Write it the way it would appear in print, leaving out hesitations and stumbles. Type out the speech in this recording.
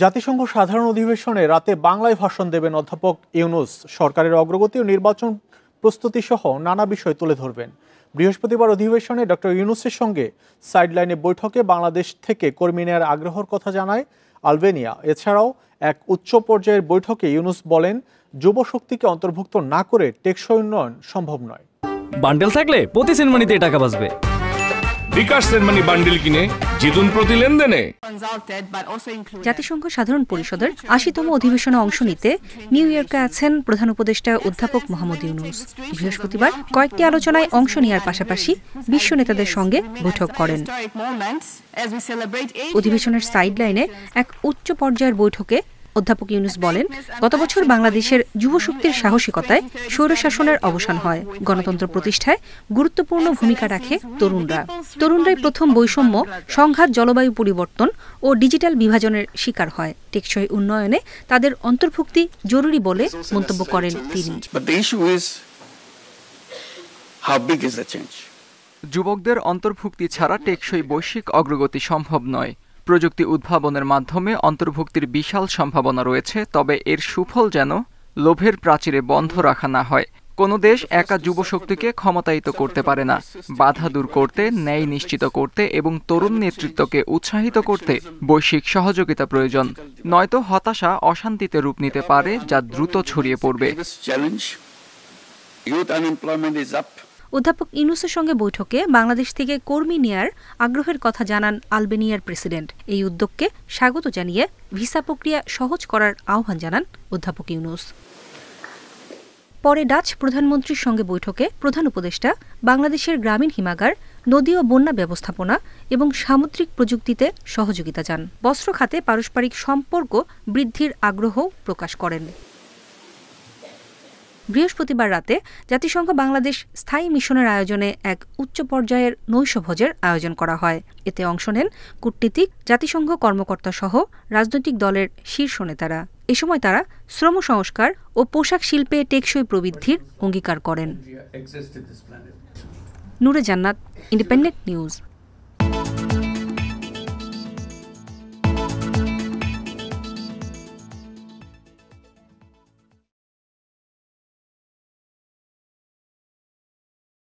জাতিসংঘ সাধারণ অধিবেশনে রাতে বাংলায় ভাষণ দেবেন অধ্যাপক ইউনূস। সরকারের অগ্রগতি ও নির্বাচন প্রস্তুতি সহ নানা বিষয় তুলে ধরবেন। বৃহস্পতিবার অধিবেশনে ডক্টর ইউনূসের সঙ্গে সাইডলাইনে বৈঠকে বাংলাদেশ থেকে কর্মী নেয়ার আগ্রহের কথা জানায় আলবেনিয়া। এছাড়াও এক উচ্চ পর্যায়ের বৈঠকে ইউনূস বলেন, যুব শক্তিকে অন্তর্ভুক্ত না করে টেকসই উন্নয়ন সম্ভব নয়। বান্ডেল থাকলে প্রতি সেনমানিতে টাকা বাঁচবে। বিকাশ সেনমানি বান্ডেল কিনে জিতুন প্রতি লেনদেনে। জাতিসংঘ সাধারণ পরিষদের ৮০তম অধিবেশনে অংশ নিতে নিউ ইয়র্কে আছেন প্রধান উপদেষ্টা অধ্যাপক মোহাম্মদ ইউনূস। বৃহস্পতিবার কয়েকটি আলোচনায় অংশ নেওয়ার পাশাপাশি বিশ্ব নেতাদের সঙ্গে বৈঠক করেন। অধিবেশনের সাইডলাইনে এক উচ্চ পর্যায়ের বৈঠকে অধ্যাপক ইউনূস বলেন, গত বছর বাংলাদেশের যুবশক্তির সাহসিকতায় স্বৈরশাসনের অবসান হয়। গণতন্ত্র প্রতিষ্ঠায় গুরুত্বপূর্ণ ভূমিকা রাখে তরুণরাই প্রথম বৈষম্য, সংঘাত, জলবায়ু পরিবর্তন ও ডিজিটাল বিভাজনের শিকার হয়। টেকসই উন্নয়নে তাদের অন্তর্ভুক্তি জরুরি বলে মন্তব্য করেন তিনি। যুবকদের অন্তর্ভুক্তি ছাড়া টেকসই বৈশ্বিক অগ্রগতি সম্ভব নয়। প্রযুক্তি উদ্ভাবনের মাধ্যমে অন্তর্ভুক্তির বিশাল সম্ভাবনা রয়েছে, তবে এর সুফল যেন লোভের প্রাচীরে বন্ধ রাখা না হয়। কোনো দেশ একা যুবশক্তিকে ক্ষমতায়িত করতে পারে না। বাধা দূর করতে, ন্যায় নিশ্চিত করতে এবং তরুণ নেতৃত্বকে উৎসাহিত করতে বৈশ্বিক সহযোগিতা প্রয়োজন। নয়তো হতাশা অশান্তিতে রূপ নিতে পারে, যা দ্রুত ছড়িয়ে পড়বে। অধ্যাপক ইউনূসের সঙ্গে বৈঠকে বাংলাদেশ থেকে কর্মী নেয়ার আগ্রহের কথা জানান আলবেনিয়ার প্রেসিডেন্ট। এই উদ্যোগকে স্বাগত জানিয়ে ভিসা প্রক্রিয়া সহজ করার আহ্বান জানান অধ্যাপক ইউনূস। পরে ডাচ প্রধানমন্ত্রীর সঙ্গে বৈঠকে প্রধান উপদেষ্টা বাংলাদেশের গ্রামীণ হিমাগার, নদী ও বন্যা ব্যবস্থাপনা এবং সামুদ্রিক প্রযুক্তিতে সহযোগিতা চান। বস্ত্র খাতে পারস্পরিক সম্পর্ক বৃদ্ধির আগ্রহ প্রকাশ করেন। বৃহস্পতিবার রাতে জাতিসংঘ বাংলাদেশ স্থায়ী মিশনের আয়োজনে এক উচ্চ পর্যায়ের নৈশভোজের আয়োজন করা হয়। এতে অংশ নেন কূটনীতিক, জাতিসংঘ কর্মকর্তা সহ রাজনৈতিক দলের শীর্ষ নেতারা। এ সময় তারা শ্রম সংস্কার ও পোশাক শিল্পে টেকসই প্রবৃদ্ধির অঙ্গীকার করেন। নূরে জান্নাত, ইন্ডিপেন্ডেন্ট নিউজ।